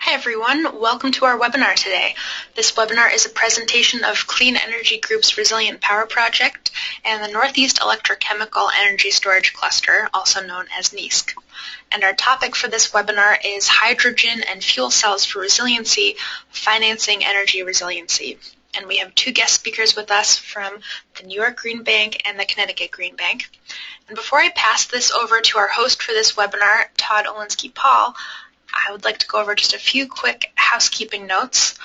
Hi everyone, welcome to our webinar today. This webinar is a presentation of Clean Energy Group's Resilient Power Project and the Northeast Electrochemical Energy Storage Cluster, also known as NYSERDA. And our topic for this webinar is Hydrogen and Fuel Cells for Resiliency, Financing Energy Resiliency. And we have two guest speakers with us from the New York Green Bank and the Connecticut Green Bank. And before I pass this over to our host for this webinar, Todd Olinsky-Paul, I would like to go over just a few quick housekeeping notes.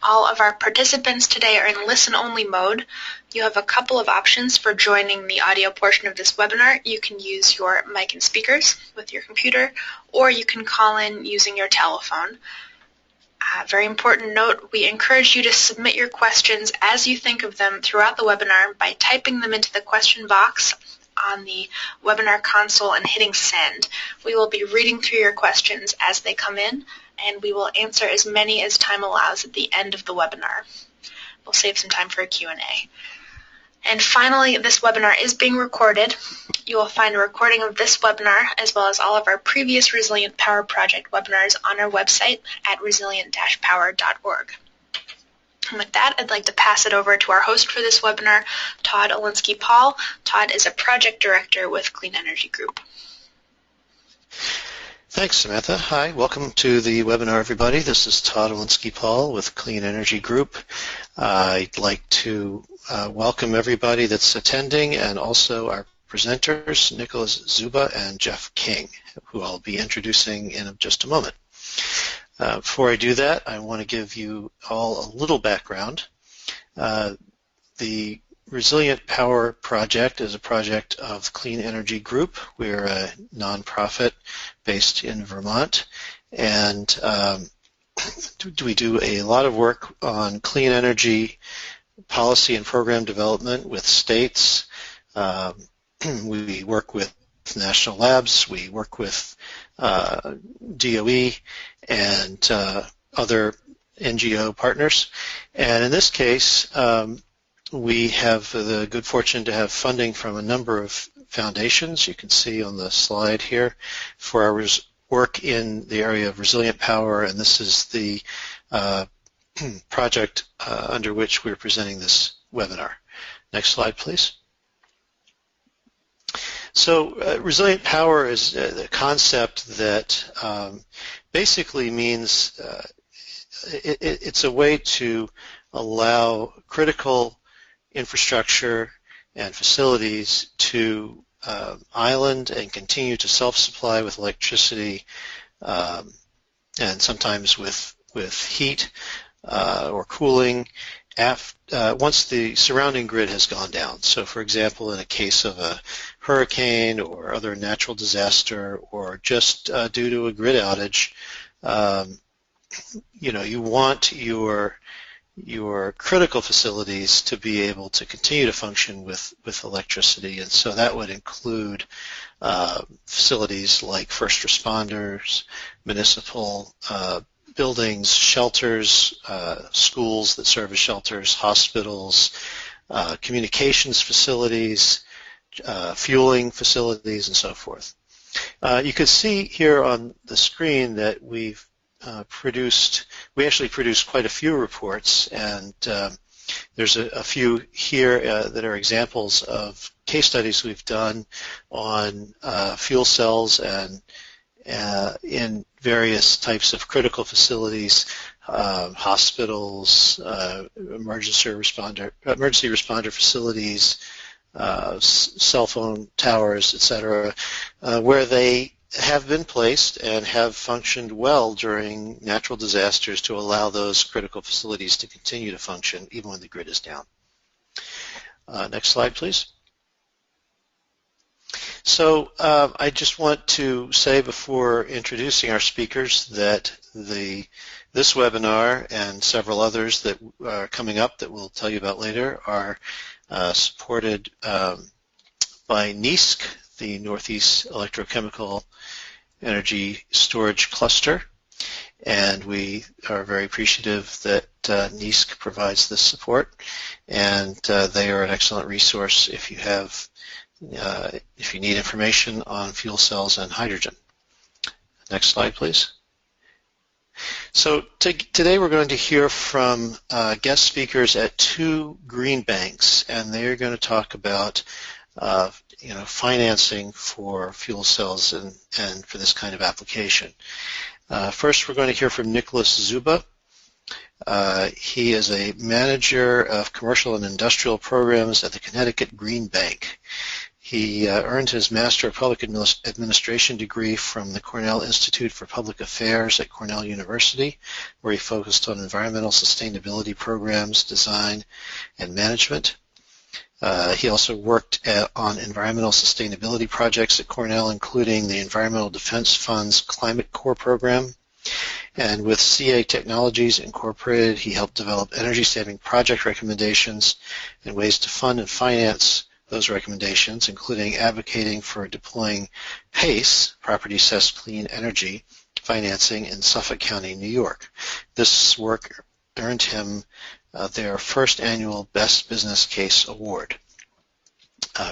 All of our participants today are in listen-only mode. You have a couple of options for joining the audio portion of this webinar. You can use your mic and speakers with your computer, or you can call in using your telephone. Very important note, we encourage you to submit your questions as you think of them throughout the webinar by typing them into the question box on the webinar console and hitting send. We will be reading through your questions as they come in, and we will answer as many as time allows at the end of the webinar. We'll save some time for a Q&A. And finally, this webinar is being recorded. You will find a recording of this webinar as well as all of our previous Resilient Power Project webinars on our website at resilient-power.org. And with that, I'd like to pass it over to our host for this webinar, Todd Olinsky-Paul. Todd is a project director with Clean Energy Group. Thanks, Samantha. Hi, welcome to the webinar, everybody. This is Todd Olinsky-Paul with Clean Energy Group. I'd like to welcome everybody that's attending and also our presenters, Nicholas Zuba and Jeff King, who I'll be introducing in just a moment. Before I do that, I want to give you all a little background. The Resilient Power Project is a project of Clean Energy Group. We're a nonprofit based in Vermont, and we do a lot of work on clean energy policy and program development with states. We work with national labs, we work with DOE and other NGO partners. And in this case, we have the good fortune to have funding from a number of foundations. You can see on the slide here for our work in the area of resilient power, and this is the project under which we're presenting this webinar. Next slide, please. So resilient power is a concept that basically means it's a way to allow critical infrastructure and facilities to island and continue to self-supply with electricity and sometimes with heat or cooling once the surrounding grid has gone down. So for example, in a case of a hurricane or other natural disaster or just due to a grid outage, you want your critical facilities to be able to continue to function with electricity, and so that would include facilities like first responders, municipal buildings, shelters, schools that serve as shelters, hospitals, communications facilities, fueling facilities, and so forth. You can see here on the screen that we actually produced quite a few reports, and there's a few here that are examples of case studies we've done on fuel cells and in various types of critical facilities, hospitals, emergency responder facilities, cell phone towers, etc., where they have been placed and have functioned well during natural disasters to allow those critical facilities to continue to function even when the grid is down. Next slide, please. So I just want to say before introducing our speakers that this webinar and several others that are coming up that we'll tell you about later are supported by NYSERDA, the Northeast Electrochemical Energy Storage Cluster, and we are very appreciative that NYSERDA provides this support, and they are an excellent resource if you need information on fuel cells and hydrogen. Next slide, please. So today we're going to hear from guest speakers at two green banks, and they're going to talk about financing for fuel cells and for this kind of application. First, we're going to hear from Nicholas Zuba. He is a manager of commercial and industrial programs at the Connecticut Green Bank. He earned his Master of Public Administration degree from the Cornell Institute for Public Affairs at Cornell University, where he focused on environmental sustainability programs, design, and management. He also worked on environmental sustainability projects at Cornell, including the Environmental Defense Fund's Climate Corps program. And with CA Technologies Incorporated, he helped develop energy-saving project recommendations and ways to fund and finance those recommendations, including advocating for deploying PACE, Property Assessed Clean Energy, financing in Suffolk County, New York. This work earned him their first annual Best Business Case Award.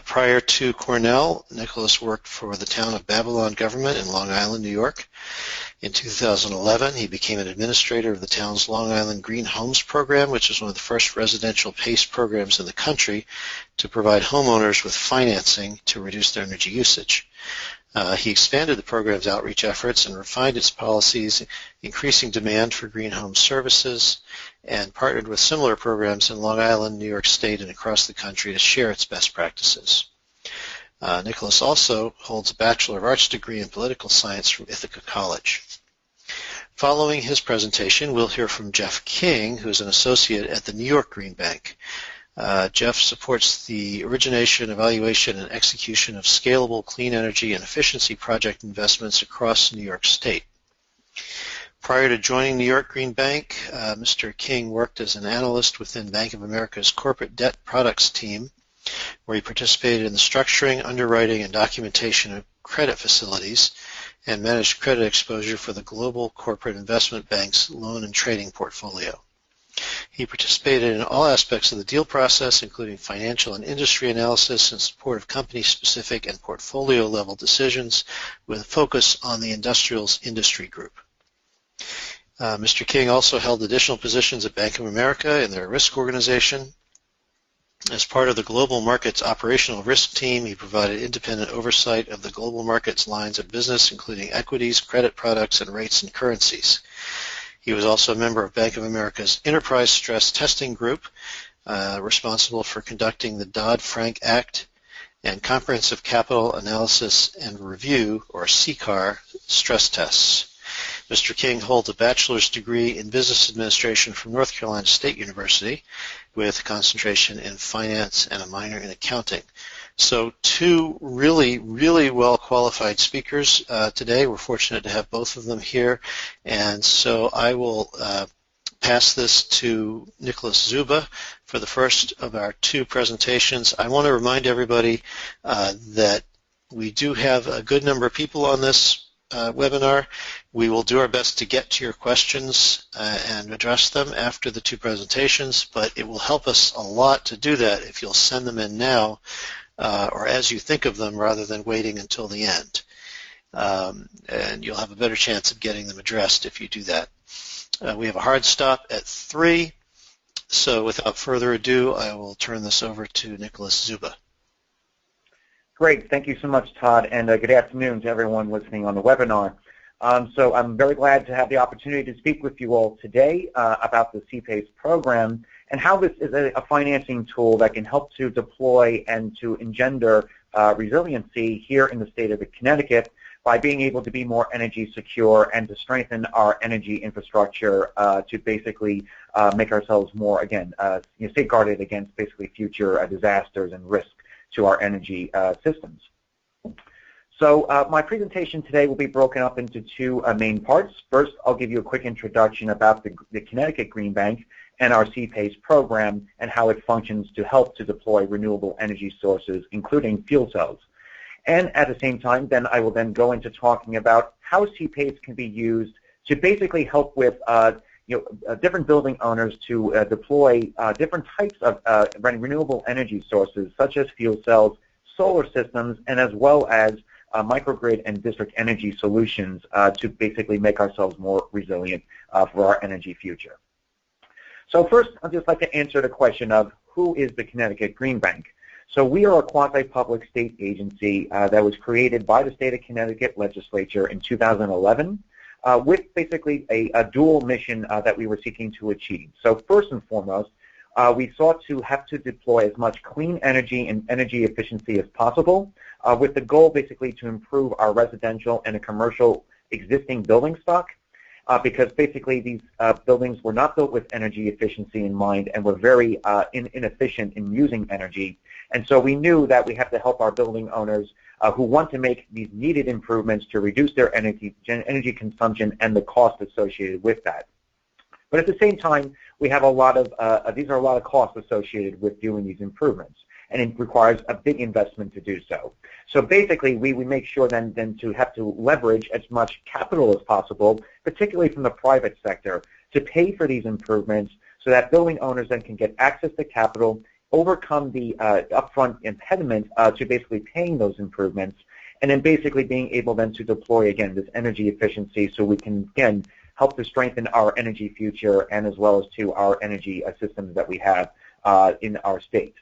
Prior to Cornell, Nicholas worked for the Town of Babylon government in Long Island, New York. In 2011, he became an administrator of the town's Long Island Green Homes program, which is one of the first residential PACE programs in the country to provide homeowners with financing to reduce their energy usage. He expanded the program's outreach efforts and refined its policies, increasing demand for green home services, and partnered with similar programs in Long Island, New York State, and across the country to share its best practices. Nicholas also holds a Bachelor of Arts degree in Political Science from Ithaca College. Following his presentation, we'll hear from Jeff King, who is an associate at the New York Green Bank. Jeff supports the origination, evaluation, and execution of scalable clean energy and efficiency project investments across New York State. Prior to joining New York Green Bank, Mr. King worked as an analyst within Bank of America's corporate debt products team, where he participated in the structuring, underwriting, and documentation of credit facilities and managed credit exposure for the global corporate investment bank's loan and trading portfolio. He participated in all aspects of the deal process, including financial and industry analysis in support of company-specific and portfolio-level decisions with a focus on the industrials industry group. Mr. King also held additional positions at Bank of America in their risk organization. As part of the Global Markets Operational Risk Team, he provided independent oversight of the global markets lines of business, including equities, credit products, and rates and currencies. He was also a member of Bank of America's Enterprise Stress Testing Group, responsible for conducting the Dodd-Frank Act and Comprehensive Capital Analysis and Review, or CCAR, stress tests. Mr. King holds a bachelor's degree in business administration from North Carolina State University with a concentration in finance and a minor in accounting. So two really, really well-qualified speakers today. We're fortunate to have both of them here. And so I will pass this to Nicholas Zuba for the first of our two presentations. I want to remind everybody that we do have a good number of people on this webinar. We will do our best to get to your questions and address them after the two presentations, but it will help us a lot to do that if you'll send them in now or as you think of them rather than waiting until the end. And you'll have a better chance of getting them addressed if you do that. We have a hard stop at 3, so without further ado, I will turn this over to Nicholas Zuba. Great. Thank you so much, Todd, and good afternoon to everyone listening on the webinar. So I'm very glad to have the opportunity to speak with you all today about the CPACE program and how this is a financing tool that can help to deploy and to engender resiliency here in the state of Connecticut by being able to be more energy secure and to strengthen our energy infrastructure to basically make ourselves more, again, safeguarded against basically future disasters and risk to our energy systems. So my presentation today will be broken up into two main parts. First, I'll give you a quick introduction about the Connecticut Green Bank and our CPACE program and how it functions to help to deploy renewable energy sources, including fuel cells. And at the same time, then I will then go into talking about how CPACE can be used to basically help with different building owners to deploy different types of renewable energy sources, such as fuel cells, solar systems, and as well as microgrid and district energy solutions to basically make ourselves more resilient for our energy future. So first, I'd just like to answer the question of who is the Connecticut Green Bank? So we are a quasi-public state agency that was created by the state of Connecticut legislature in 2011 with basically a dual mission that we were seeking to achieve. So first and foremost, we sought to have to deploy as much clean energy and energy efficiency as possible with the goal basically to improve our residential and commercial existing building stock because basically these buildings were not built with energy efficiency in mind and were very inefficient in using energy. And so we knew that we have to help our building owners who want to make these needed improvements to reduce their energy consumption and the cost associated with that. But at the same time, we have a lot of, these are a lot of costs associated with doing these improvements, and it requires a big investment to do so. So basically, we make sure then to have to leverage as much capital as possible, particularly from the private sector, to pay for these improvements so that building owners then can get access to capital, overcome the upfront impediment to basically paying those improvements, and then basically being able then to deploy, again, this energy efficiency so we can, again, help to strengthen our energy future and as well as to our energy systems that we have in our state.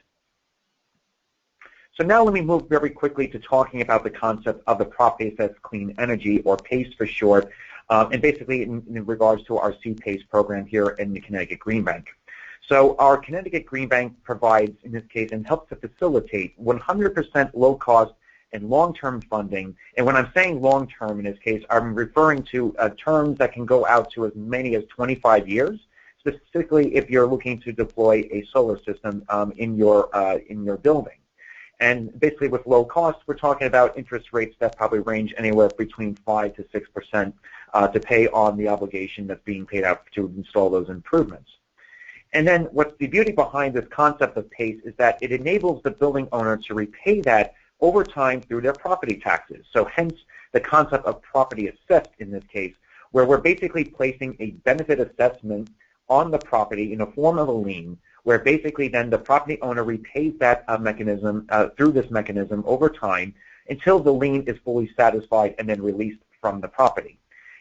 So now let me move very quickly to talking about the concept of the Property Assessed Clean Energy, or PACE for short, and basically in regards to our CPACE program here in the Connecticut Green Bank. So our Connecticut Green Bank provides, in this case, and helps to facilitate 100% low-cost and long-term funding. And when I'm saying long-term in this case, I'm referring to terms that can go out to as many as 25 years, specifically if you're looking to deploy a solar system in your building. And basically with low cost, we're talking about interest rates that probably range anywhere between 5 to 6% to pay on the obligation that's being paid out to install those improvements. And then what's the beauty behind this concept of PACE is that it enables the building owner to repay that over time through their property taxes. So hence the concept of property assessed in this case, where we're basically placing a benefit assessment on the property in the form of a lien, where basically then the property owner repays that mechanism through this mechanism over time until the lien is fully satisfied and then released from the property.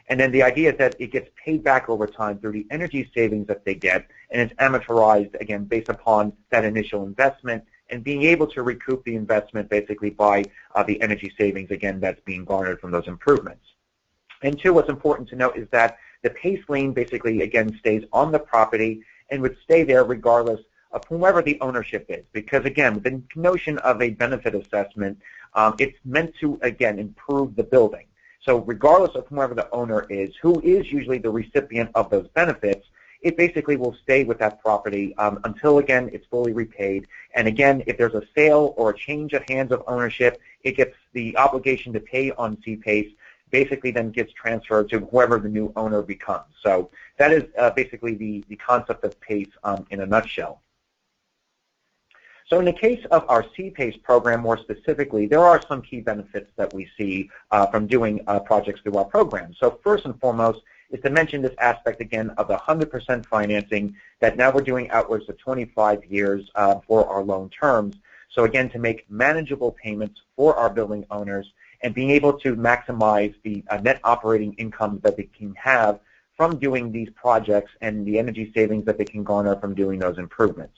And then the idea is that it gets paid back over time through the energy savings that they get, and it's amortized, again, based upon that initial investment and being able to recoup the investment basically by the energy savings, again, that's being garnered from those improvements. And two, what's important to note is that the PACE lien basically, again, stays on the property and would stay there regardless of whoever the ownership is. Because, again, the notion of a benefit assessment, it's meant to, again, improve the building. So regardless of whoever the owner is, who is usually the recipient of those benefits, it basically will stay with that property until, again, it's fully repaid. And again, if there's a sale or a change of hands of ownership, it gets the obligation to pay on CPACE basically then gets transferred to whoever the new owner becomes. So that is basically the concept of PACE in a nutshell. So in the case of our CPACE program more specifically, there are some key benefits that we see from doing projects through our program. So first and foremost is to mention this aspect again of the 100% financing that now we're doing outwards of 25 years for our loan terms. So again, to make manageable payments for our building owners and being able to maximize the net operating income that they can have from doing these projects and the energy savings that they can garner from doing those improvements.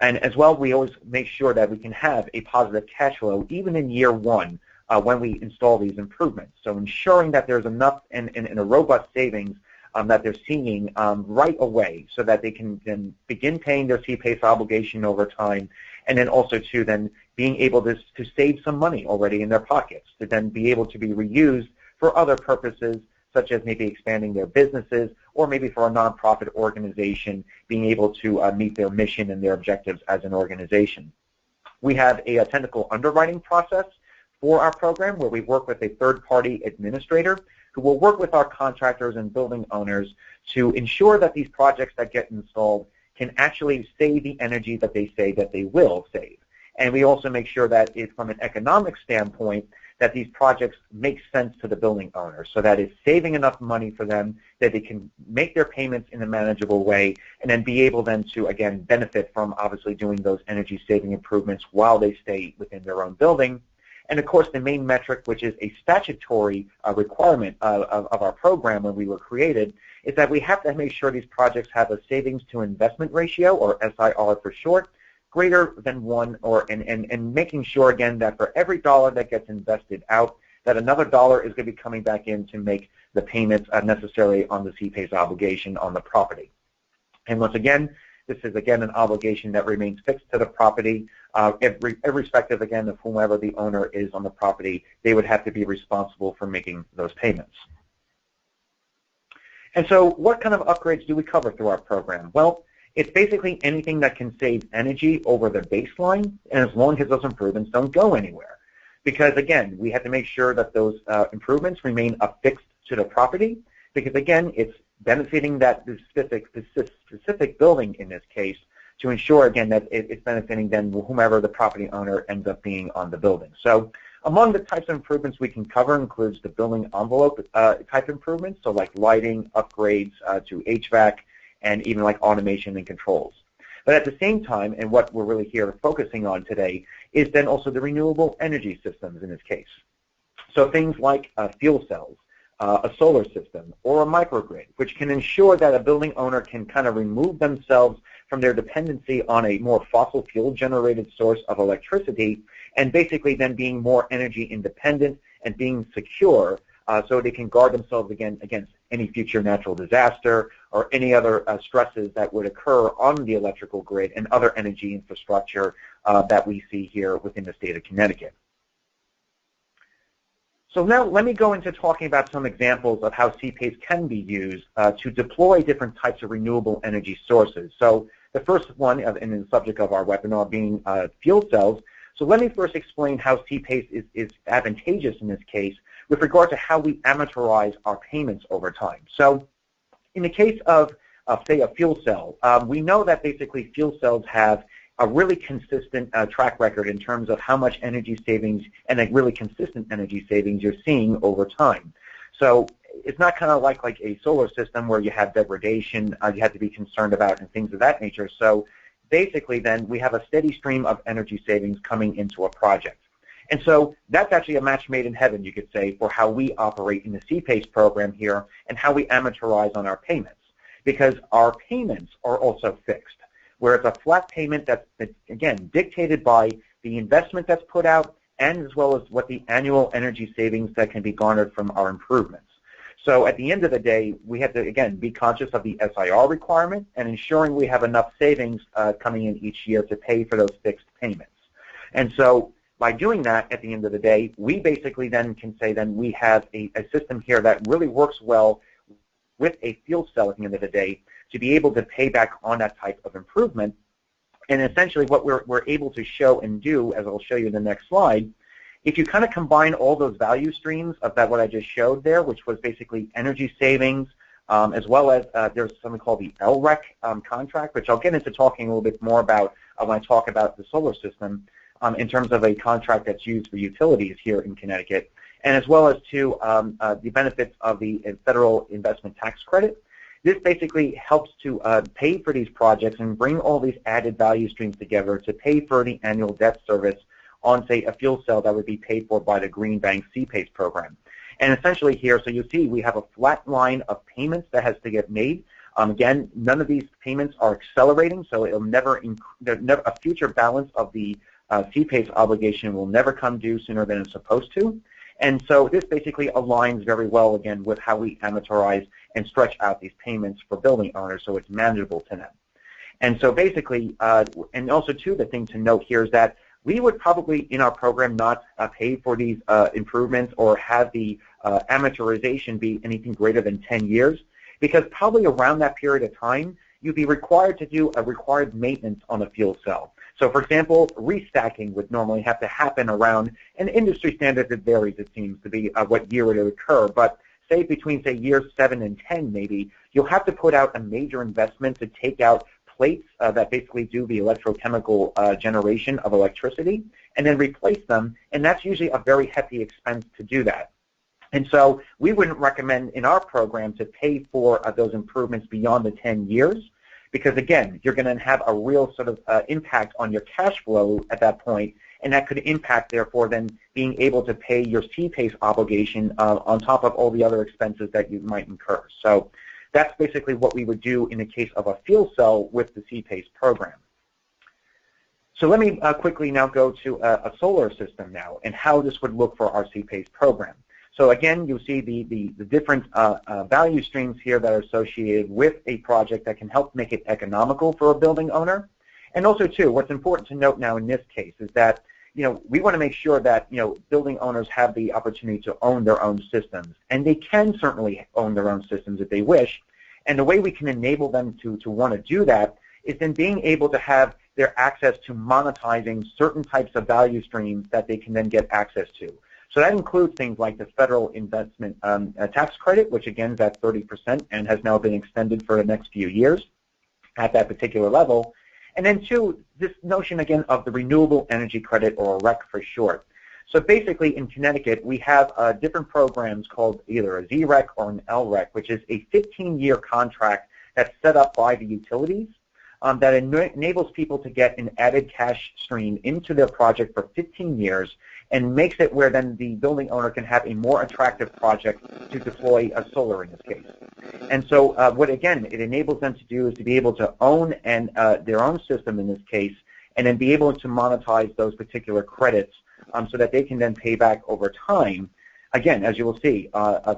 And as well, we always make sure that we can have a positive cash flow even in year one when we install these improvements. So ensuring that there's enough and a robust savings that they're seeing right away so that they can then begin paying their CPACE obligation over time, and then also to then being able to save some money already in their pockets to then be able to be reused for other purposes, such as maybe expanding their businesses or maybe for a nonprofit organization being able to meet their mission and their objectives as an organization. We have a technical underwriting process for our program where we work with a third-party administrator who will work with our contractors and building owners to ensure that these projects that get installed can actually save the energy that they say that they will save. And we also make sure that from an economic standpoint, that these projects make sense to the building owner, so that it's saving enough money for them that they can make their payments in a manageable way and then be able then to, again, benefit from obviously doing those energy saving improvements while they stay within their own building. And of course, the main metric, which is a statutory requirement of our program when we were created, is that we have to make sure these projects have a savings to investment ratio, or SIR for short, greater than 1, and making sure, again, that for every dollar that gets invested out, that another dollar is going to be coming back in to make the payments necessary on the CPACE obligation on the property. And once again, this is, again, an obligation that remains fixed to the property. Irrespective, again, of whomever the owner is on the property, they would have to be responsible for making those payments. And so what kind of upgrades do we cover through our program? Well, it's basically anything that can save energy over the baseline, and as long as those improvements don't go anywhere. Because, again, we have to make sure that those improvements remain affixed to the property, because, again, it's benefiting that specific building in this case to ensure, again, that it's benefiting then whomever the property owner ends up being on the building. So among the types of improvements we can cover includes the building envelope type improvements, so like lighting, upgrades to HVAC, and even like automation and controls. But at the same time, and what we're really here focusing on today, is then also the renewable energy systems in this case. So things like fuel cells, a solar system, or a microgrid, which can ensure that a building owner can kind of remove themselves from their dependency on a more fossil fuel generated source of electricity, and basically then being more energy independent and being secure so they can guard themselves against any future natural disaster or any other stresses that would occur on the electrical grid and other energy infrastructure that we see here within the state of Connecticut. So now let me go into talking about some examples of how CPACE can be used to deploy different types of renewable energy sources. So the first one, and the subject of our webinar, being fuel cells. So let me first explain how CPACE is advantageous in this case with regard to how we amortize our payments over time. So in the case of, say, a fuel cell, we know that basically fuel cells have a really consistent track record in terms of how much energy savings and a really consistent energy savings you're seeing over time. So it's not kind of like a solar system where you have degradation you have to be concerned about and things of that nature. So basically then we have a steady stream of energy savings coming into a project. And so that's actually a match made in heaven, you could say, for how we operate in the CPACE program here and how we amortize on our payments, because our payments are also fixed, where it's a flat payment that's, again, dictated by the investment that's put out and as well as what the annual energy savings that can be garnered from our improvements. So at the end of the day, we have to, again, be conscious of the SIR requirement and ensuring we have enough savings coming in each year to pay for those fixed payments. And so by doing that, at the end of the day, we basically then can say then we have a system here that really works well with a fuel cell at the end of the day to be able to pay back on that type of improvement. And essentially what we're able to show and do, as I'll show you in the next slide, if you kind of combine all those value streams of that what I just showed there, which was basically energy savings, as well as there's something called the LREC contract, which I'll get into talking a little bit more about when I talk about the solar system in terms of a contract that's used for utilities here in Connecticut, and as well as to the benefits of the federal investment tax credit. This basically helps to pay for these projects and bring all these added value streams together to pay for the annual debt service on, say, a fuel cell that would be paid for by the Green Bank CPACE program. And essentially here, so you see we have a flat line of payments that has to get made. Again, none of these payments are accelerating, so it'll never a future balance of the CPACE obligation will never come due sooner than it's supposed to. And so this basically aligns very well, again, with how we amortize and stretch out these payments for building owners so it's manageable to them. And so basically, and also too, the thing to note here is that we would probably in our program not pay for these improvements or have the amortization be anything greater than 10 years, because probably around that period of time, you'd be required to do a required maintenance on a fuel cell. So, for example, restacking would normally have to happen around, and industry standards, it varies, it seems, to be what year it would occur, but say between, say, years 7 and 10 maybe, you'll have to put out a major investment to take out plates that basically do the electrochemical generation of electricity and then replace them, and that's usually a very hefty expense to do that. And so we wouldn't recommend in our program to pay for those improvements beyond the 10 years, because again, you're going to have a real sort of impact on your cash flow at that point, and that could impact, therefore, then being able to pay your CPACE obligation on top of all the other expenses that you might incur. So that's basically what we would do in the case of a fuel cell with the CPACE program. So let me quickly now go to a solar system now and how this would look for our CPACE program. So again, you'll see the different value streams here that are associated with a project that can help make it economical for a building owner. And also, too, what's important to note now in this case is that, we want to make sure that, building owners have the opportunity to own their own systems. And they can certainly own their own systems if they wish. And the way we can enable them to want to do that is in being able to have their access to monetizing certain types of value streams that they can then get access to. So that includes things like the federal investment tax credit, which again is at 30% and has now been extended for the next few years at that particular level. And then two, this notion again of the renewable energy credit, or REC for short. So basically in Connecticut, we have different programs called either a ZREC or an LREC, which is a 15-year contract that's set up by the utilities that enables people to get an added cash stream into their project for 15 years and makes it where then the building owner can have a more attractive project to deploy a solar in this case. And so what, again, it enables them to do is to be able to own their own system in this case, and then be able to monetize those particular credits so that they can then pay back over time. Again, as you will see,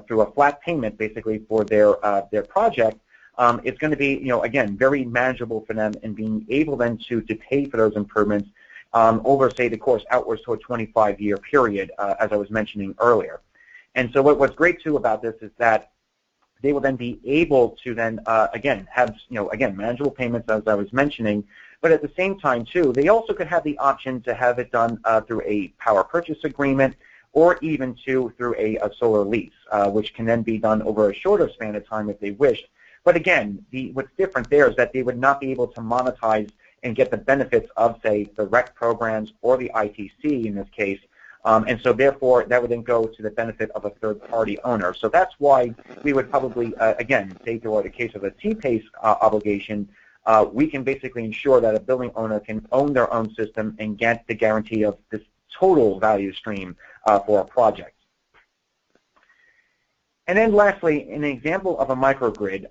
through a flat payment basically for their project, it's going to be, again, very manageable for them, and being able then to pay for those improvements over, say, the course outwards to a 25-year period, as I was mentioning earlier. And so what's great, too, about this is that they will then be able to then, again, have, again, manageable payments, as I was mentioning, but at the same time, too, they also could have the option to have it done through a power purchase agreement, or even, too, through a solar lease, which can then be done over a shorter span of time if they wish. But again, what's different there is that they would not be able to monetize and get the benefits of, say, the REC programs or the ITC in this case. And so therefore, that would then go to the benefit of a third-party owner. So that's why we would probably, again, say through the case of a CPACE obligation, we can basically ensure that a building owner can own their own system and get the guarantee of this total value stream for a project. And then lastly, an example of a microgrid,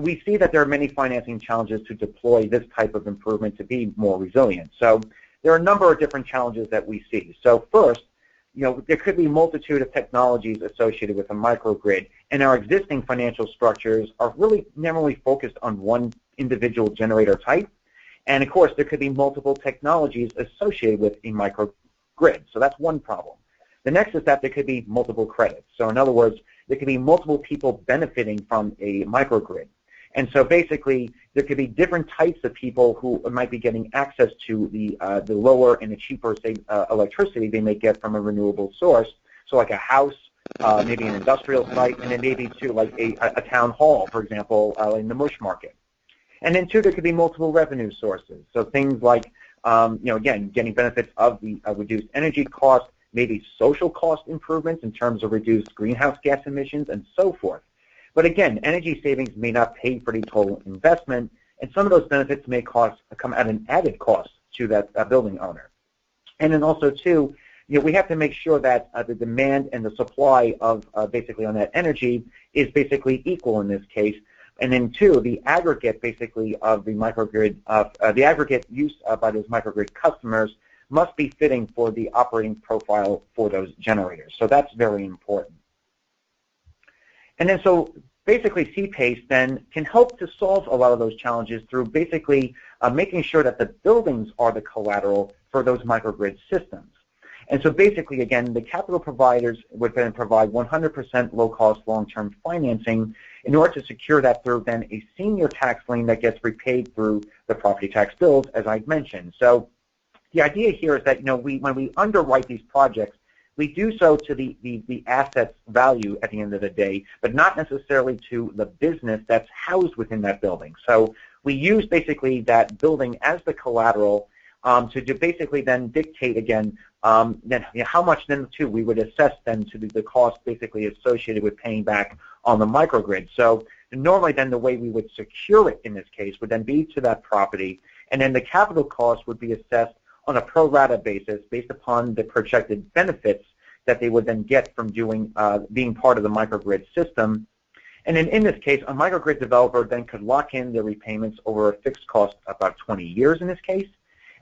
we see that there are many financing challenges to deploy this type of improvement to be more resilient. So there are a number of different challenges that we see. So first, there could be a multitude of technologies associated with a microgrid, and our existing financial structures are really narrowly focused on one individual generator type. And of course, there could be multiple technologies associated with a microgrid. So that's one problem. The next is that there could be multiple credits. So in other words, there could be multiple people benefiting from a microgrid. And so basically, there could be different types of people who might be getting access to the lower and the cheaper, say, electricity they may get from a renewable source. So like a house, maybe an industrial site, and then maybe too like a town hall, for example, in the Mush market. And then too, there could be multiple revenue sources. So things like, again, getting benefits of the reduced energy costs, maybe social cost improvements in terms of reduced greenhouse gas emissions, and so forth. But again, energy savings may not pay for the total investment, and some of those benefits may come at an added cost to that building owner. And then also, too, we have to make sure that the demand and the supply of basically on that energy is basically equal in this case. And then, two, the aggregate basically of the microgrid, the aggregate use by those microgrid customers must be fitting for the operating profile for those generators. So that's very important. And then so basically CPACE then can help to solve a lot of those challenges through basically making sure that the buildings are the collateral for those microgrid systems. And so basically, again, the capital providers would then provide 100% low-cost long-term financing in order to secure that through then a senior tax lien that gets repaid through the property tax bills, as I mentioned. So the idea here is that, when we underwrite these projects, we do so to the asset's value at the end of the day, but not necessarily to the business that's housed within that building. So we use basically that building as the collateral to basically then dictate again then how much then too we would assess then to the cost basically associated with paying back on the microgrid. So normally then the way we would secure it in this case would then be to that property, and then the capital cost would be assessed on a pro rata basis based upon the projected benefits that they would then get from being part of the microgrid system. And in this case, a microgrid developer then could lock in their repayments over a fixed cost of about 20 years in this case.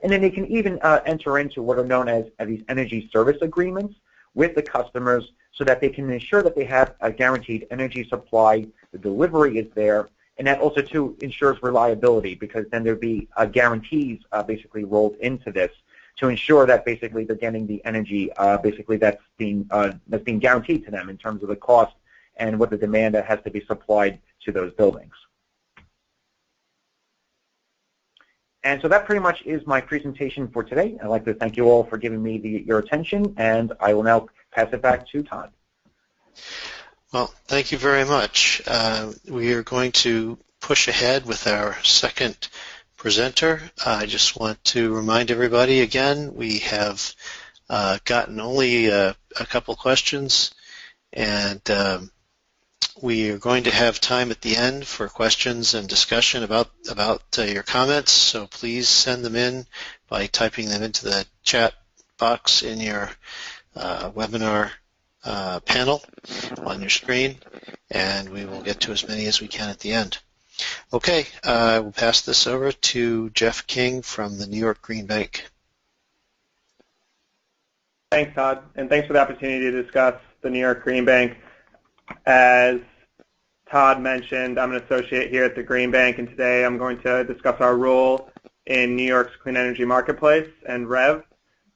And then they can even enter into what are known as these energy service agreements with the customers so that they can ensure that they have a guaranteed energy supply, the delivery is there, and that also too ensures reliability because then there'd be guarantees basically rolled into this to ensure that basically they're getting the energy basically that's being guaranteed to them in terms of the cost and what the demand that has to be supplied to those buildings. And so that pretty much is my presentation for today. I'd like to thank you all for giving me your attention, and I will now pass it back to Todd. Well, thank you very much. We are going to push ahead with our second presenter. I just want to remind everybody again, we have gotten only a couple questions, and we are going to have time at the end for questions and discussion about your comments, so please send them in by typing them into the chat box in your webinar panel on your screen, and we will get to as many as we can at the end. Okay, I will pass this over to Jeff King from the New York Green Bank. Thanks, Todd, and thanks for the opportunity to discuss the New York Green Bank. As Todd mentioned, I'm an associate here at the Green Bank, and today I'm going to discuss our role in New York's clean energy marketplace and REV,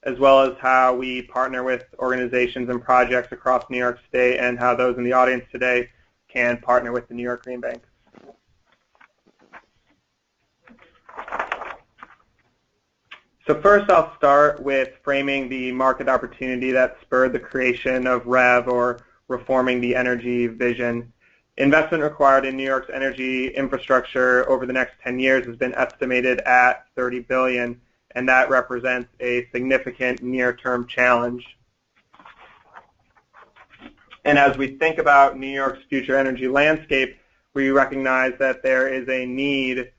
as well as how we partner with organizations and projects across New York State and how those in the audience today can partner with the New York Green Bank. So first I'll start with framing the market opportunity that spurred the creation of REV, or Reforming the Energy Vision. Investment required in New York's energy infrastructure over the next 10 years has been estimated at $30 billion, and that represents a significant near-term challenge. And as we think about New York's future energy landscape, we recognize that there is a need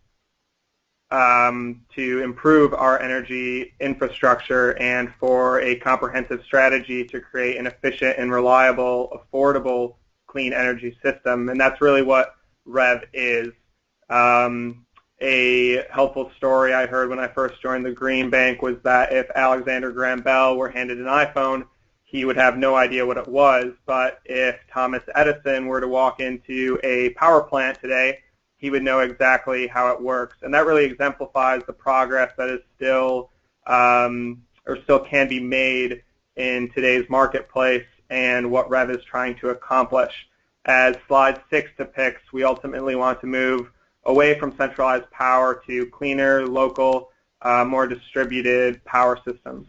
to improve our energy infrastructure and for a comprehensive strategy to create an efficient and reliable, affordable, clean energy system. And that's really what REV is. A helpful story I heard when I first joined the Green Bank was that if Alexander Graham Bell were handed an iPhone, he would have no idea what it was. But if Thomas Edison were to walk into a power plant today, he would know exactly how it works. And that really exemplifies the progress that is still can be made in today's marketplace and what REV is trying to accomplish. As slide 6 depicts, we ultimately want to move away from centralized power to cleaner, local, more distributed power systems.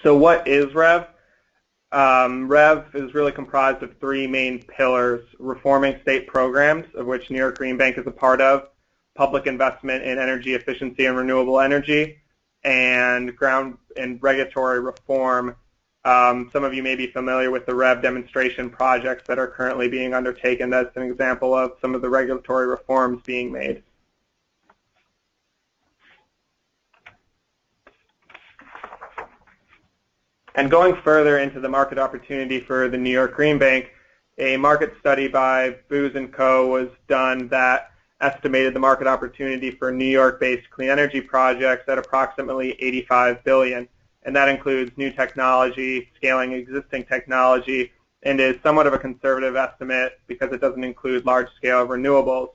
So what is REV? REV is really comprised of 3 main pillars: reforming state programs, of which New York Green Bank is a part of, public investment in energy efficiency and renewable energy, and ground and regulatory reform. Some of you may be familiar with the REV demonstration projects that are currently being undertaken. That's an example of some of the regulatory reforms being made. And going further into the market opportunity for the New York Green Bank, a market study by Booz & Co. was done that estimated the market opportunity for New York-based clean energy projects at approximately $85 billion. And that includes new technology, scaling existing technology, and is somewhat of a conservative estimate because it doesn't include large-scale renewables.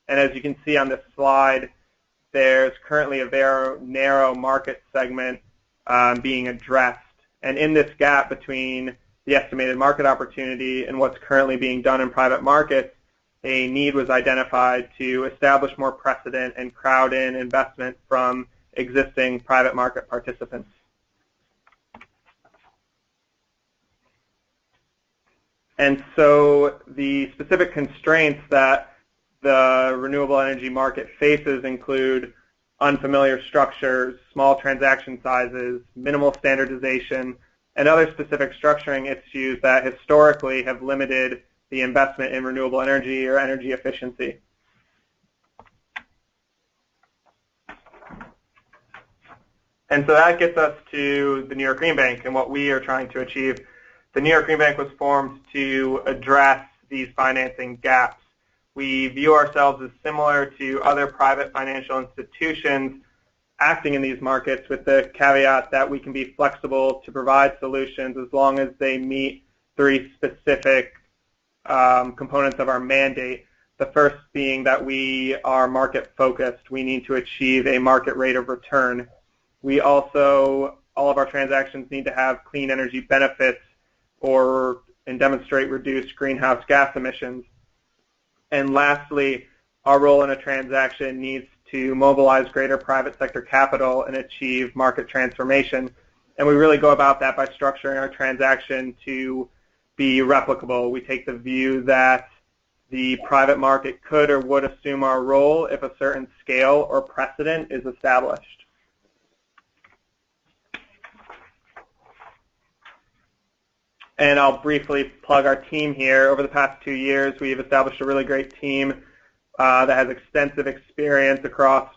And as you can see on this slide, there's currently a very narrow market segment being addressed. And in this gap between the estimated market opportunity and what's currently being done in private markets, a need was identified to establish more precedent and crowd in investment from existing private market participants. And so the specific constraints that the renewable energy market faces include unfamiliar structures, small transaction sizes, minimal standardization, and other specific structuring issues that historically have limited the investment in renewable energy or energy efficiency. And so that gets us to the New York Green Bank and what we are trying to achieve. The New York Green Bank was formed to address these financing gaps. We view ourselves as similar to other private financial institutions acting in these markets, with the caveat that we can be flexible to provide solutions as long as they meet three specific components of our mandate. The first being that we are market focused. We need to achieve a market rate of return. We also, all of our transactions need to have clean energy benefits and demonstrate reduced greenhouse gas emissions. And lastly, our role in a transaction needs to mobilize greater private sector capital and achieve market transformation. And we really go about that by structuring our transaction to be replicable. We take the view that the private market could or would assume our role if a certain scale or precedent is established. And I'll briefly plug our team here. Over the past 2 years, we've established a really great team that has extensive experience across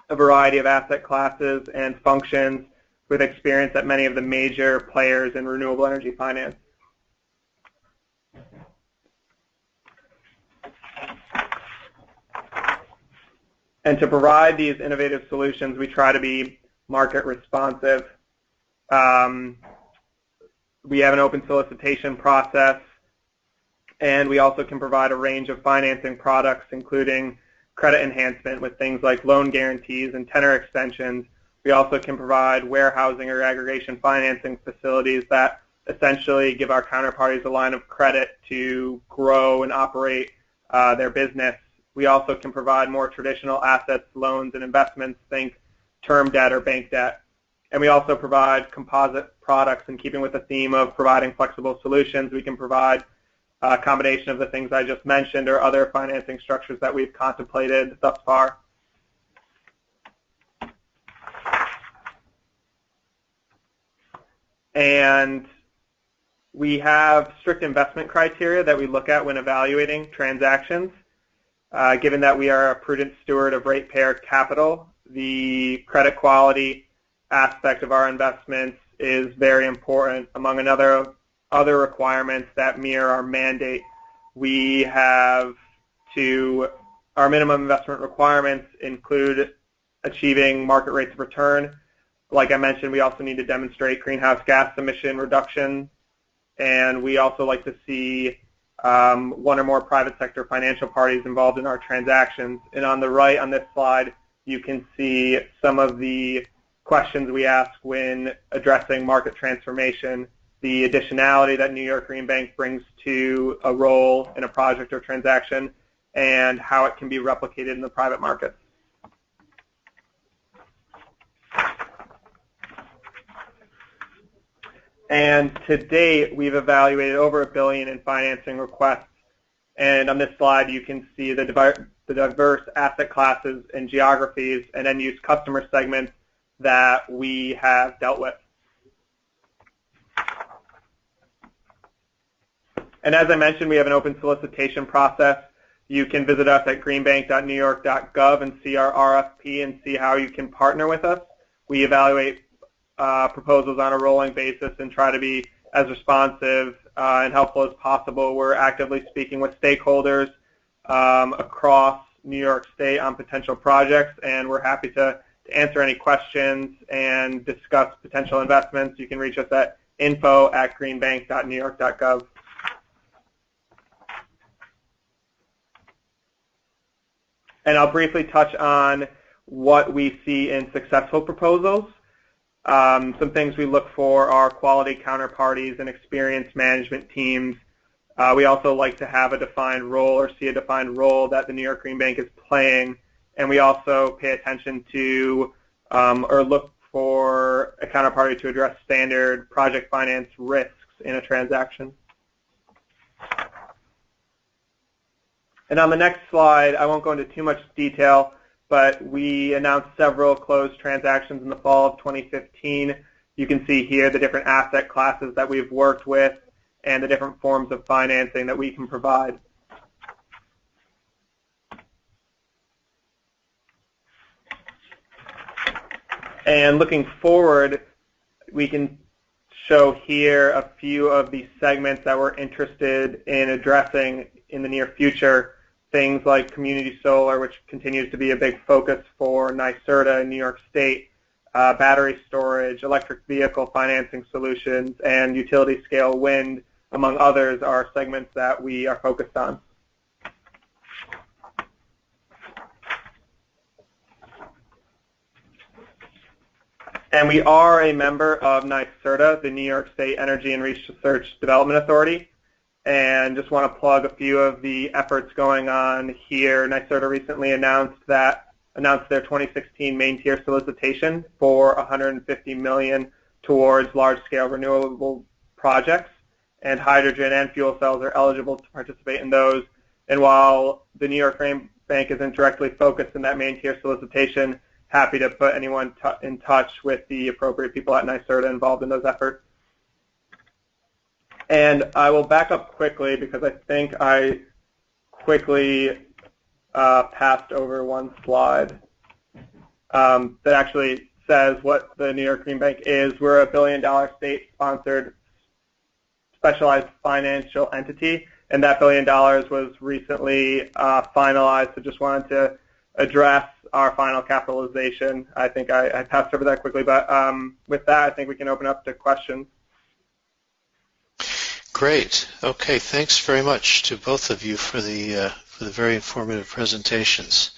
a variety of asset classes and functions, with experience at many of the major players in renewable energy finance. And to provide these innovative solutions, we try to be market responsive. We have an open solicitation process, and we also can provide a range of financing products, including credit enhancement with things like loan guarantees and tenor extensions. We also can provide warehousing or aggregation financing facilities that essentially give our counterparties a line of credit to grow and operate their business. We also can provide more traditional assets, loans, and investments, think term debt or bank debt. And we also provide composite products in keeping with the theme of providing flexible solutions. We can provide a combination of the things I just mentioned or other financing structures that we've contemplated thus far. And we have strict investment criteria that we look at when evaluating transactions. Given that we are a prudent steward of ratepayer capital, the credit quality aspect of our investments is very important. Among other requirements that mirror our mandate, we have our minimum investment requirements include achieving market rates of return. Like I mentioned, we also need to demonstrate greenhouse gas emission reduction, and we also like to see one or more private sector financial parties involved in our transactions. And on the right on this slide, you can see some of the questions we ask when addressing market transformation, the additionality that New York Green Bank brings to a role in a project or transaction, and how it can be replicated in the private markets. And to date, we've evaluated over $1 billion in financing requests. And on this slide, you can see the diverse asset classes and geographies and end-use customer segments that we have dealt with. And as I mentioned, we have an open solicitation process. You can visit us at greenbank.newyork.gov and see our RFP and see how you can partner with us. We evaluate proposals on a rolling basis and try to be as responsive and helpful as possible. We're actively speaking with stakeholders across New York State on potential projects, and we're happy to answer any questions and discuss potential investments. You can reach us at info@greenbank.newyork.gov. And I'll briefly touch on what we see in successful proposals. Some things we look for are quality counterparties and experienced management teams. We also like to have a defined role or see a defined role that the New York Green Bank is playing. And we also pay attention to or look for a counterparty to address standard project finance risks in a transaction. And on the next slide, I won't go into too much detail, but we announced several closed transactions in the fall of 2015. You can see here the different asset classes that we've worked with and the different forms of financing that we can provide. And looking forward, we can show here a few of the segments that we're interested in addressing in the near future. Things like community solar, which continues to be a big focus for NYSERDA in New York State, battery storage, electric vehicle financing solutions, and utility-scale wind, among others, are segments that we are focused on. And we are a member of NYSERDA, the New York State Energy and Research Development Authority. And just want to plug a few of the efforts going on here. NYSERDA recently announced their 2016 main tier solicitation for $150 million towards large-scale renewable projects, and hydrogen and fuel cells are eligible to participate in those. And while the New York Green Bank isn't directly focused in that main tier solicitation, happy to put anyone in touch with the appropriate people at NYSERDA involved in those efforts. And I will back up quickly because I think I quickly passed over one slide that actually says what the New York Green Bank is. We're a $1 billion state-sponsored specialized financial entity, and that $1 billion was recently finalized. So just wanted to address our final capitalization. I think I passed over that quickly, but with that, I think we can open up to questions. Great. Okay. Thanks very much to both of you for the very informative presentations.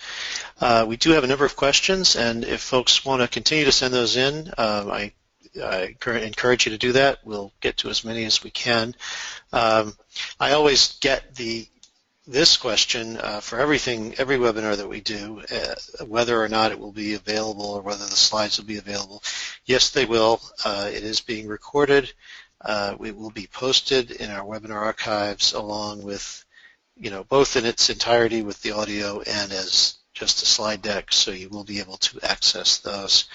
We do have a number of questions, and if folks want to continue to send those in, I encourage you to do that. We'll get to as many as we can. I always get this question for every webinar that we do, whether or not it will be available or whether the slides will be available. Yes, they will. It is being recorded. It will be posted in our webinar archives along with, both in its entirety with the audio and as just a slide deck, so you will be able to access those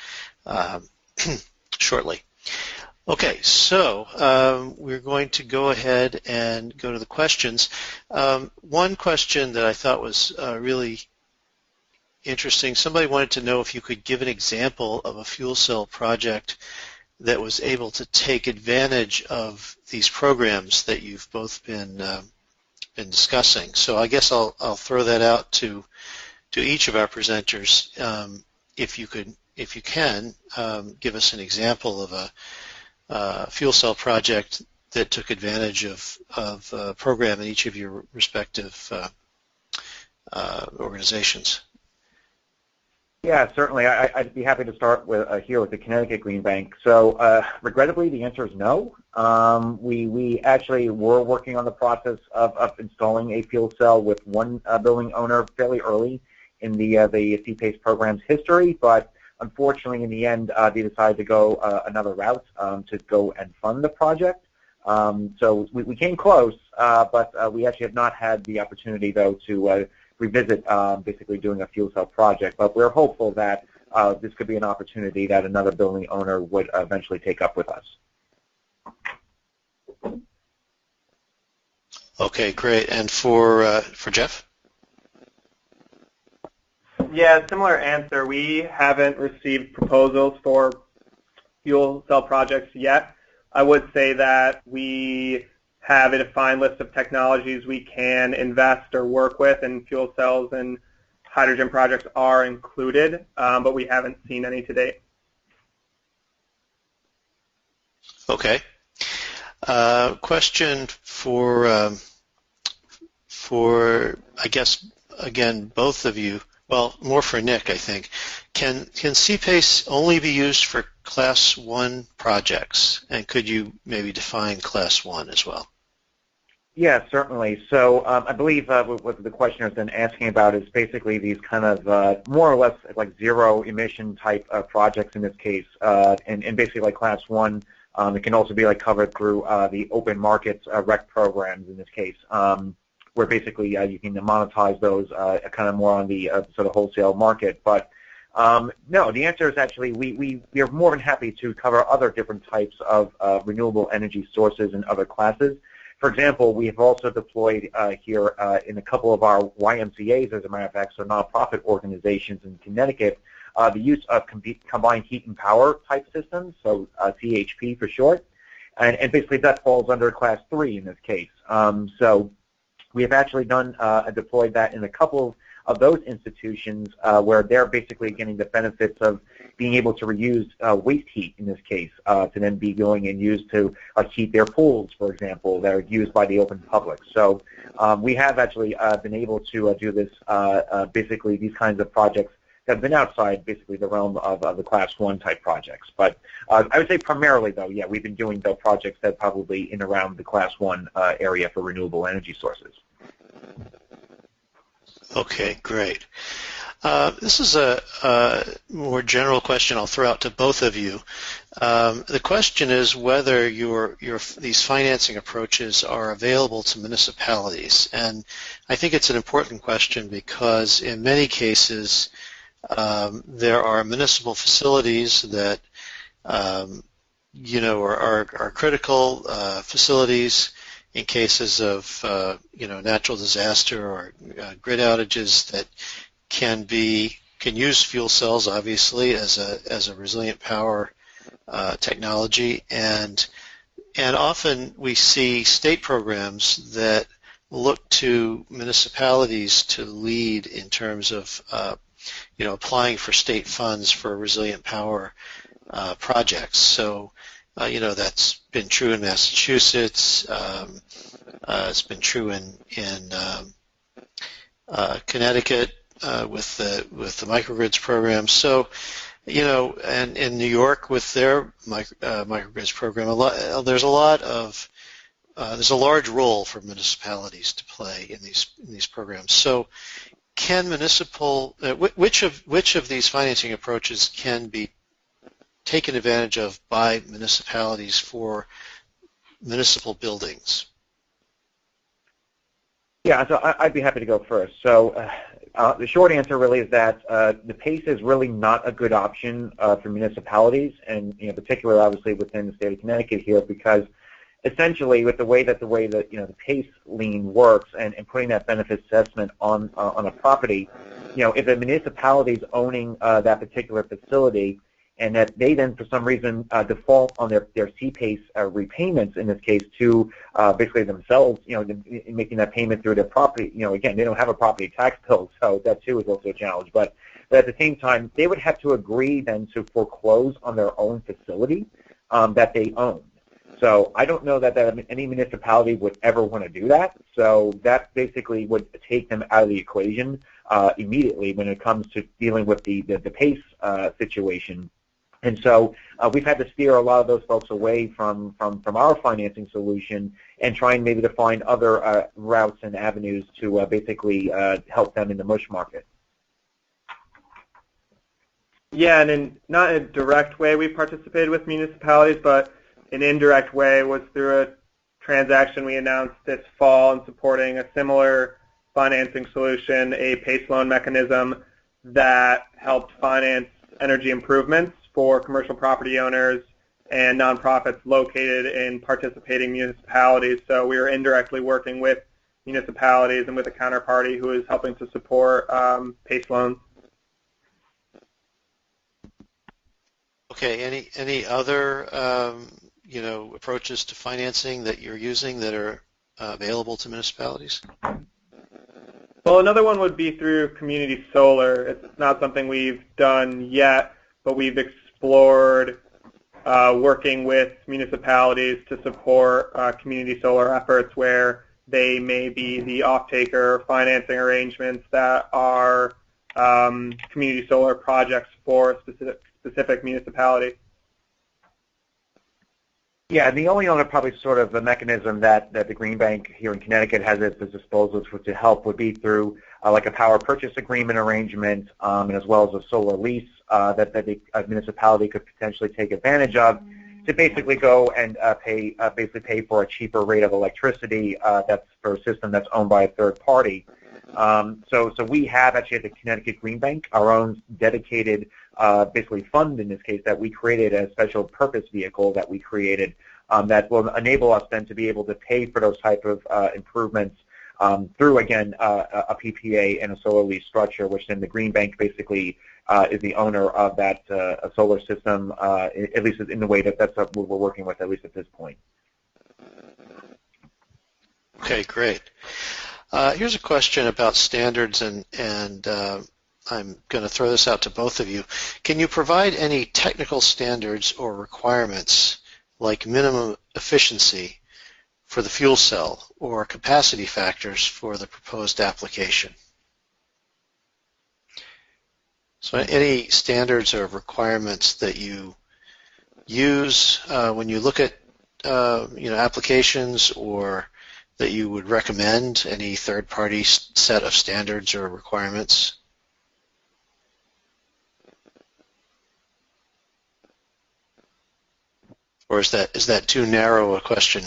shortly. Okay, so we're going to go ahead and go to the questions. One question that I thought was really interesting, somebody wanted to know if you could give an example of a fuel cell project that was able to take advantage of these programs that you've both been discussing. So I guess I'll throw that out to each of our presenters. If you can, give us an example of a fuel cell project that took advantage of a program in each of your respective organizations. Yeah, certainly. I'd be happy to start with here with the Connecticut Green Bank. So regrettably, the answer is no. We actually were working on the process of installing a fuel cell with one building owner fairly early in the CPACE program's history, but unfortunately, in the end, they decided to go another route to go and fund the project. So we came close, but we actually have not had the opportunity, though, to revisit basically doing a fuel cell project. But we're hopeful that this could be an opportunity that another building owner would eventually take up with us. Okay, great. And for Jeff? Yeah, similar answer. We haven't received proposals for fuel cell projects yet. I would say that we have a defined list of technologies we can invest or work with, and fuel cells and hydrogen projects are included, but we haven't seen any to date. Okay. Question for I guess, again, both of you. Well, more for Nick, I think. Can CPACE only be used for Class 1 projects? And could you maybe define Class 1 as well? Yeah, certainly. So I believe what the questioner has been asking about is basically these kind of more or less like zero emission type projects in this case, and basically like Class 1. It can also be like covered through the open markets REC programs in this case, where basically you can monetize those kind of more on the sort of wholesale market. But no, the answer is actually we are more than happy to cover other different types of renewable energy sources and other classes. For example, we have also deployed here in a couple of our YMCAs, as a matter of fact, so nonprofit organizations in Connecticut, the use of combined heat and power type systems, so CHP for short, and basically that falls under Class 3 in this case. So we have actually deployed that in a couple of those institutions where they're basically getting the benefits of being able to reuse waste heat in this case to then be going and used to heat their pools, for example, that are used by the open public. So we have actually been able to do this, basically these kinds of projects that have been outside basically the realm of the Class 1 type projects. But I would say primarily, though, yeah, we've been doing the projects that probably in around the Class 1 area for renewable energy sources. Okay, great. This is a more general question I'll throw out to both of you. The question is whether these financing approaches are available to municipalities. And I think it's an important question because in many cases there are municipal facilities that are critical facilities in cases of natural disaster or grid outages that can use fuel cells, obviously, as a resilient power technology, and often we see state programs that look to municipalities to lead in terms of applying for state funds for resilient power projects. So that's been true in Massachusetts. It's been true in Connecticut with the Microgrids program. So, and in New York with their Microgrids program, there's a large role for municipalities to play in these programs. So, can which of these financing approaches can be taken advantage of by municipalities for municipal buildings? Yeah, so I'd be happy to go first. So the short answer really is that the PACE is really not a good option for municipalities, and in particular, obviously, within the state of Connecticut here, because essentially, with the way that the PACE lien works and putting that benefit assessment on a property, if a municipality is owning that particular facility, and that they then, for some reason, default on their CPACE repayments, in this case, to basically themselves, making that payment through their property. Again, they don't have a property tax bill, so that too is also a challenge. But at the same time, they would have to agree then to foreclose on their own facility that they own. So I don't know that any municipality would ever want to do that. So that basically would take them out of the equation immediately when it comes to dealing with the PACE situation. And so we've had to steer a lot of those folks away from our financing solution and trying maybe to find other routes and avenues to basically help them in the MUSH market. Yeah, and in not a direct way we participated with municipalities, but an indirect way was through a transaction we announced this fall in supporting a similar financing solution, a PACE loan mechanism that helped finance energy improvements for commercial property owners and nonprofits located in participating municipalities. So we are indirectly working with municipalities and with a counterparty who is helping to support PACE loans. Okay. Any other approaches to financing that you're using that are available to municipalities? Well, another one would be through community solar. It's not something we've done yet, but we've explored working with municipalities to support community solar efforts where they may be the off-taker financing arrangements that are community solar projects for a specific municipality. Yeah, and the only other probably sort of a mechanism that the Green Bank here in Connecticut has at its disposal to help would be through like a power purchase agreement arrangement, and as well as a solar lease that the municipality could potentially take advantage of to basically go and pay for a cheaper rate of electricity that's for a system that's owned by a third party. So we have actually at the Connecticut Green Bank our own dedicated basically fund in this case that we created, a special purpose vehicle that we created that will enable us then to be able to pay for those type of improvements through, again, a PPA and a solar lease structure, which then the Green Bank basically is the owner of that solar system, at least in the way that's what we're working with, at least at this point. Okay, great. Here's a question about standards, and I'm going to throw this out to both of you. Can you provide any technical standards or requirements like minimum efficiency for the fuel cell or capacity factors for the proposed application? So any standards or requirements that you use when you look at applications, or that you would recommend, any third-party set of standards or requirements? Or is that too narrow a question?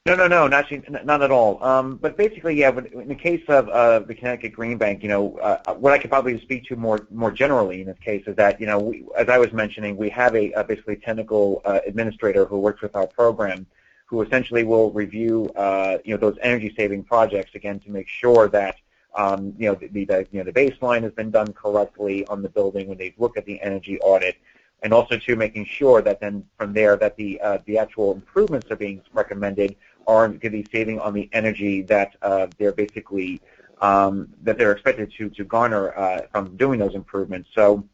No, not at all. But basically, yeah, in the case of the Connecticut Green Bank, what I could probably speak to more generally in this case is that, as I was mentioning, we have a basically technical administrator who works with our program, who essentially will review, those energy-saving projects, again, to make sure that, the baseline has been done correctly on the building when they've looked at the energy audit, and also to making sure that then from there that the actual improvements are being recommended are going to be saving on the energy that they're basically that they're expected to garner from doing those improvements. So,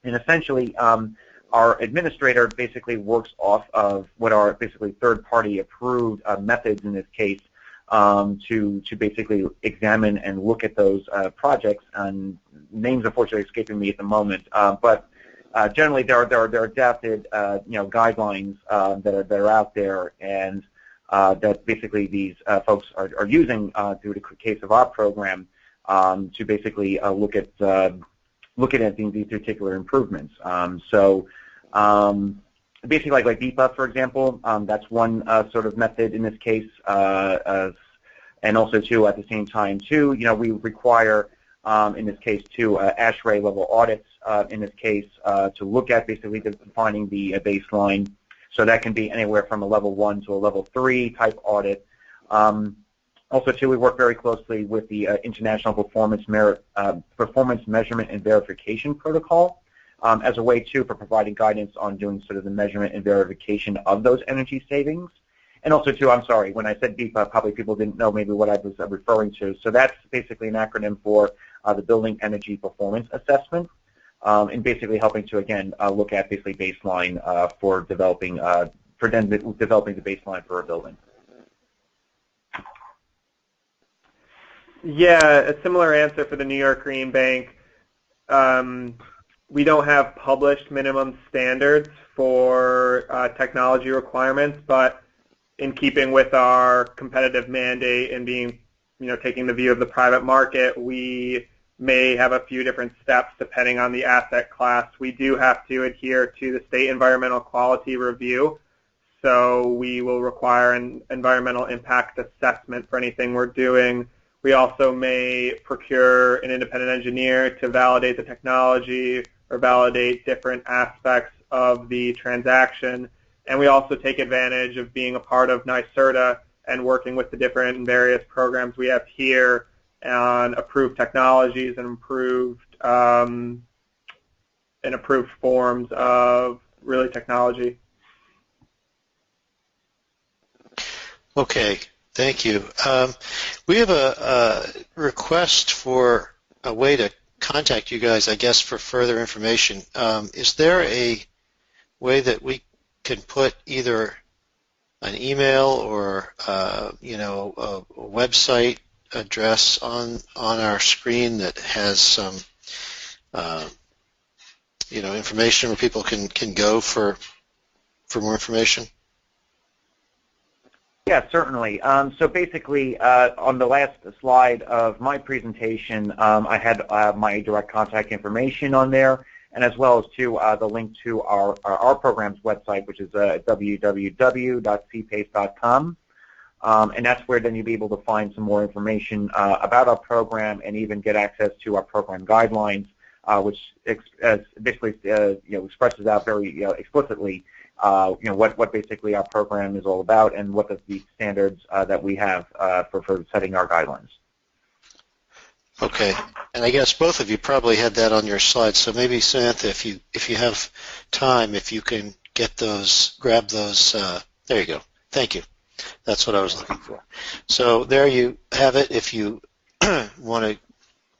and essentially, our administrator basically works off of what are basically third-party approved methods in this case to basically examine and look at those projects. And names unfortunately escaping me at the moment, but generally there are adapted guidelines that are out there, and that basically these folks are using through the case of our program to basically looking at these particular improvements. Basically like BEPA, for example, that's one sort of method in this case, and also too at the same time too, we require in this case too ASHRAE level audits in this case to look at basically defining the baseline. So that can be anywhere from a level 1 to a level 3 type audit. Also, too, we work very closely with the International Performance Measurement and Verification Protocol as a way, too, for providing guidance on doing sort of the measurement and verification of those energy savings. And also, too, I'm sorry, when I said BEPA, probably people didn't know maybe what I was referring to. So that's basically an acronym for the Building Energy Performance Assessment. And basically helping to, again, look at basically baseline for developing the baseline for a building. Yeah, a similar answer for the New York Green Bank. We don't have published minimum standards for technology requirements, but in keeping with our competitive mandate and being, taking the view of the private market, we may have a few different steps depending on the asset class. We do have to adhere to the state environmental quality review, so we will require an environmental impact assessment for anything we're doing. We also may procure an independent engineer to validate the technology or validate different aspects of the transaction. And we also take advantage of being a part of NYSERDA and working with the different and various programs we have here on approved technologies and approved forms of really technology. Okay, thank you. We have a request for a way to contact you guys, I guess, for further information. Is there a way that we can put either an email or a website address on our screen that has some information where people can go for more information? Yeah, certainly. So basically, on the last slide of my presentation, I had my direct contact information on there, and as well as the link to our program's website, which is www.cpace.com. And that's where then you'll be able to find some more information about our program and even get access to our program guidelines, which basically expresses out very explicitly what basically our program is all about and what the standards that we have for setting our guidelines. Okay, and I guess both of you probably had that on your slides, so maybe Samantha, if you have time, if you can get those, grab those, there you go. Thank you. That's what I was looking for. So there you have it. If you want to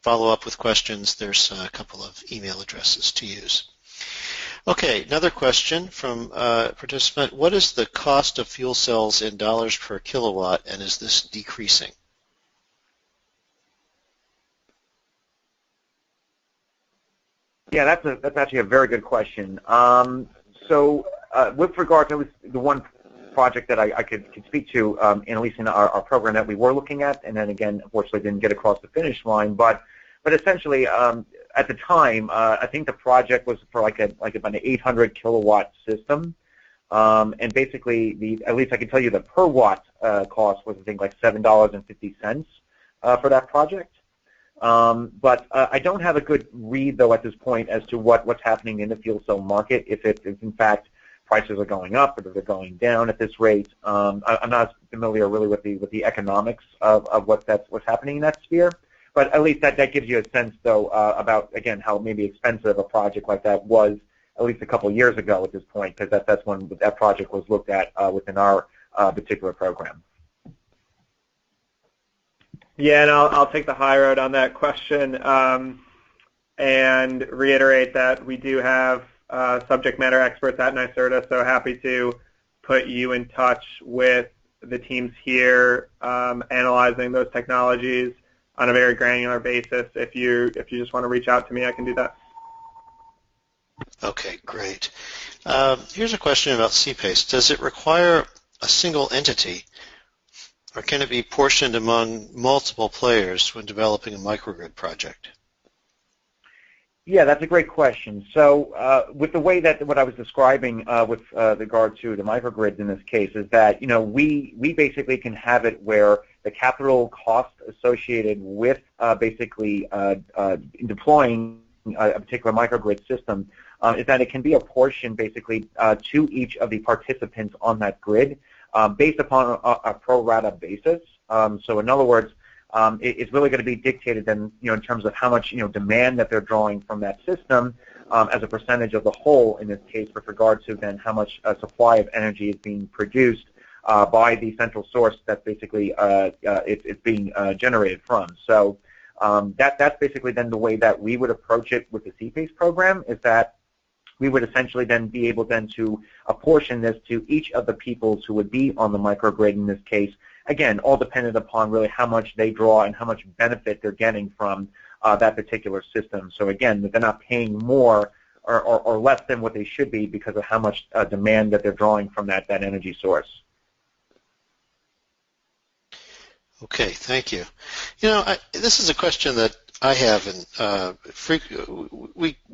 follow up with questions, there's a couple of email addresses to use. Okay, another question from a participant. What is the cost of fuel cells in dollars per kilowatt, and is this decreasing? Yeah, that's actually a very good question. With regard to the one project that I could speak to, and at least in our program that we were looking at, and then again, unfortunately, didn't get across the finish line. But essentially, at the time, I think the project was for like about an 800 kilowatt system, and basically, at least I can tell you the per watt cost was I think like $7.50 for that project. But I don't have a good read, though, at this point as to what's happening in the fuel cell market, if in fact prices are going up or if they're going down at this rate. I'm not familiar really with the economics of what's happening in that sphere. But at least that gives you a sense, though, about, again, how maybe expensive a project like that was at least a couple years ago at this point, because that's when that project was looked at within our particular program. Yeah, and I'll take the high road on that question and reiterate that we do have subject matter experts at NYSERDA, so happy to put you in touch with the teams here analyzing those technologies on a very granular basis. If you just want to reach out to me, I can do that. Okay, great. Here's a question about CPACE. Does it require a single entity, or can it be portioned among multiple players when developing a microgrid project? Yeah, that's a great question. So with the way that what I was describing with regard to the microgrids in this case is that, we basically can have it where the capital cost associated with basically deploying a particular microgrid system is that it can be apportioned basically to each of the participants on that grid based upon a pro rata basis. So in other words, it's really going to be dictated then, in terms of how much, demand that they're drawing from that system as a percentage of the whole, in this case, with regard to then how much supply of energy is being produced by the central source that basically it's being generated from. So that's basically then the way that we would approach it with the CPACE program, is that we would essentially then be able then to apportion this to each of the peoples who would be on the microgrid in this case. Again, all dependent upon really how much they draw and how much benefit they're getting from that particular system. So again, they're not paying more or less than what they should be because of how much demand that they're drawing from that energy source. Okay, thank you. This is a question that I have, and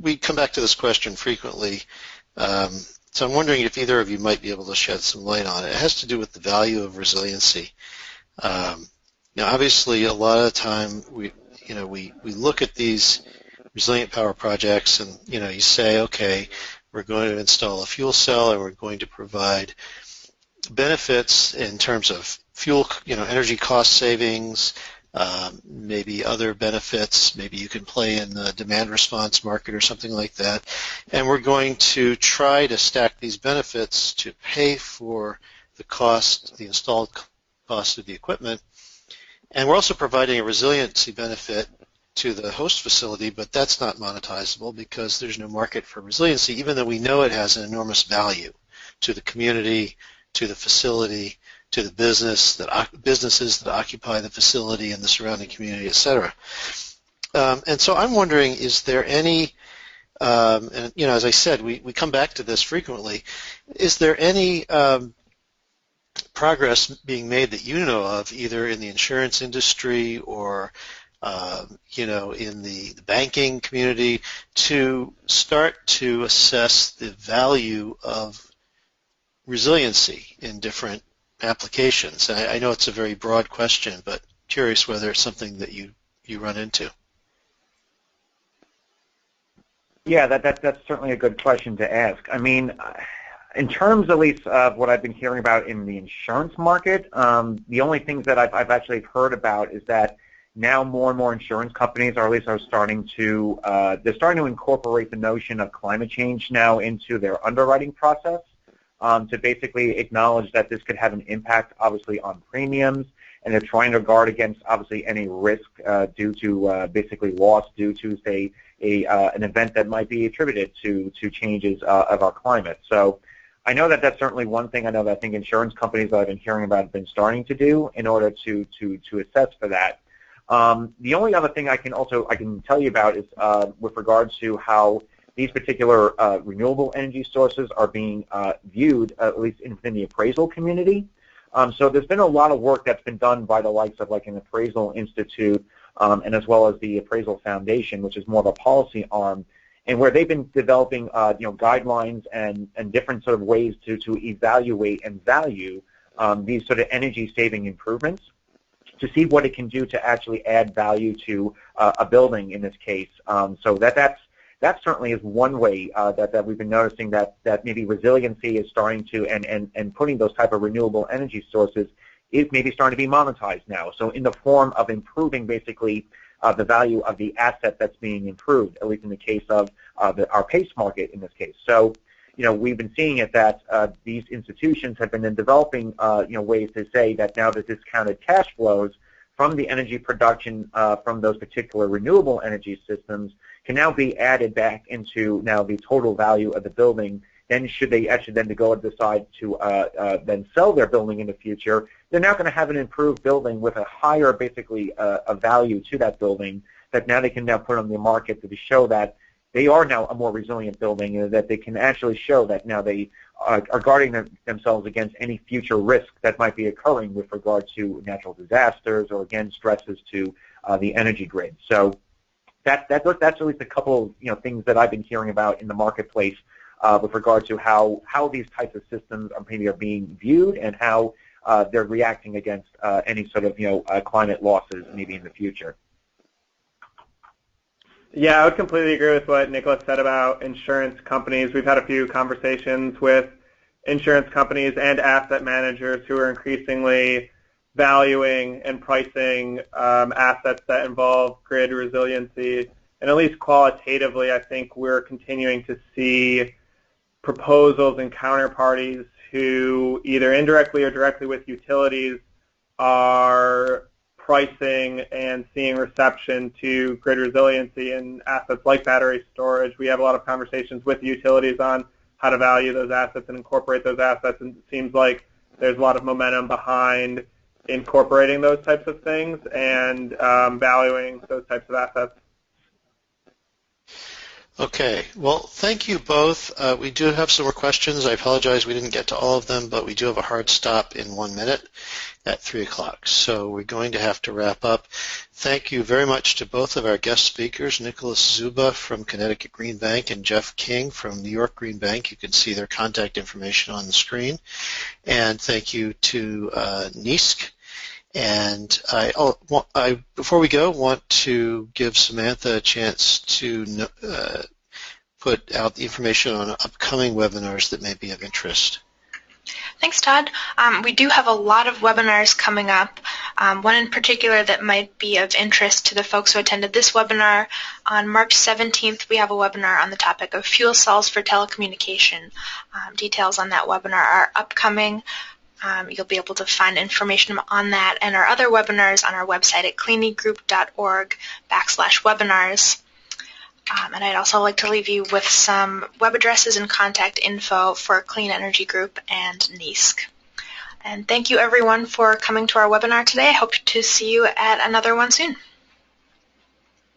we come back to this question frequently. So I'm wondering if either of you might be able to shed some light on it. It has to do with the value of resiliency. Now, obviously, a lot of the time we look at these resilient power projects, and you say, okay, we're going to install a fuel cell, and we're going to provide benefits in terms of fuel, energy cost savings, maybe other benefits. Maybe you can play in the demand response market or something like that. And we're going to try to stack these benefits to pay for the cost, the installed cost of the equipment. And we're also providing a resiliency benefit to the host facility, but that's not monetizable because there's no market for resiliency, even though we know it has an enormous value to the community, to the facility, to the businesses that occupy the facility and the surrounding community, et cetera. And so I'm wondering, is there any, and as I said, we come back to this frequently, is there any progress being made that you know of, either in the insurance industry or in the banking community, to start to assess the value of resiliency in different applications? And I know it's a very broad question, but curious whether it's something that you run into. Yeah, that's certainly a good question to ask. I mean, In terms, at least, of what I've been hearing about in the insurance market, the only things that I've actually heard about is that now more and more insurance companies are starting to incorporate the notion of climate change now into their underwriting process, to basically acknowledge that this could have an impact, obviously, on premiums, and they're trying to guard against, obviously, any risk due to basically loss due to, say, an event that might be attributed to changes of our climate. So I know that that's certainly one thing I know that I think insurance companies that I've been hearing about have been starting to do in order to assess for that. The only other thing I can tell you about is with regards to how these particular renewable energy sources are being viewed, at least within the appraisal community. So there's been a lot of work that's been done by the likes of like an appraisal institute and as well as the Appraisal Foundation, which is more of a policy arm, and where they've been developing guidelines and different sort of ways to evaluate and value these sort of energy saving improvements, to see what it can do to actually add value to a building in this case. So that certainly is one way that we've been noticing that maybe resiliency is starting to, and putting those type of renewable energy sources is maybe starting to be monetized now. So in the form of improving basically the value of the asset that's being improved, at least in the case of our PACE market in this case. So we've been seeing it that these institutions have been then developing ways to say that now the discounted cash flows from the energy production from those particular renewable energy systems can now be added back into now the total value of the building. Then should they actually then decide to then sell their building in the future, they're now going to have an improved building with a higher basically a value to that building that now they can now put on the market to show that they are now a more resilient building, and that they can actually show that now they are guarding themselves against any future risk that might be occurring with regard to natural disasters or, again, stresses to the energy grid. So that's at least a couple of things that I've been hearing about in the marketplace with regard to how these types of systems are being viewed and how they're reacting against any sort of climate losses maybe in the future. Yeah, I would completely agree with what Nicholas said about insurance companies. We've had a few conversations with insurance companies and asset managers who are increasingly valuing and pricing assets that involve grid resiliency. And at least qualitatively, I think we're continuing to see proposals and counterparties who either indirectly or directly with utilities are pricing and seeing reception to grid resiliency and assets like battery storage. We have a lot of conversations with utilities on how to value those assets and incorporate those assets, and it seems like there's a lot of momentum behind incorporating those types of things and valuing those types of assets. Okay. Well, thank you both. We do have some more questions. I apologize we didn't get to all of them, but we do have a hard stop in 1 minute at 3 o'clock. So we're going to have to wrap up. Thank you very much to both of our guest speakers, Nicholas Zuba from Connecticut Green Bank and Jeff King from New York Green Bank. You can see their contact information on the screen. And thank you to NYSERDA. And before we go, want to give Samantha a chance to put out the information on upcoming webinars that may be of interest. Thanks, Todd. We do have a lot of webinars coming up. One in particular that might be of interest to the folks who attended this webinar. On March 17th, we have a webinar on the topic of fuel cells for telecommunication. Details on that webinar are upcoming. You'll be able to find information on that and our other webinars on our website at cleanegroup.org/webinars. And I'd also like to leave you with some web addresses and contact info for Clean Energy Group and NYSERDA. And thank you, everyone, for coming to our webinar today. I hope to see you at another one soon.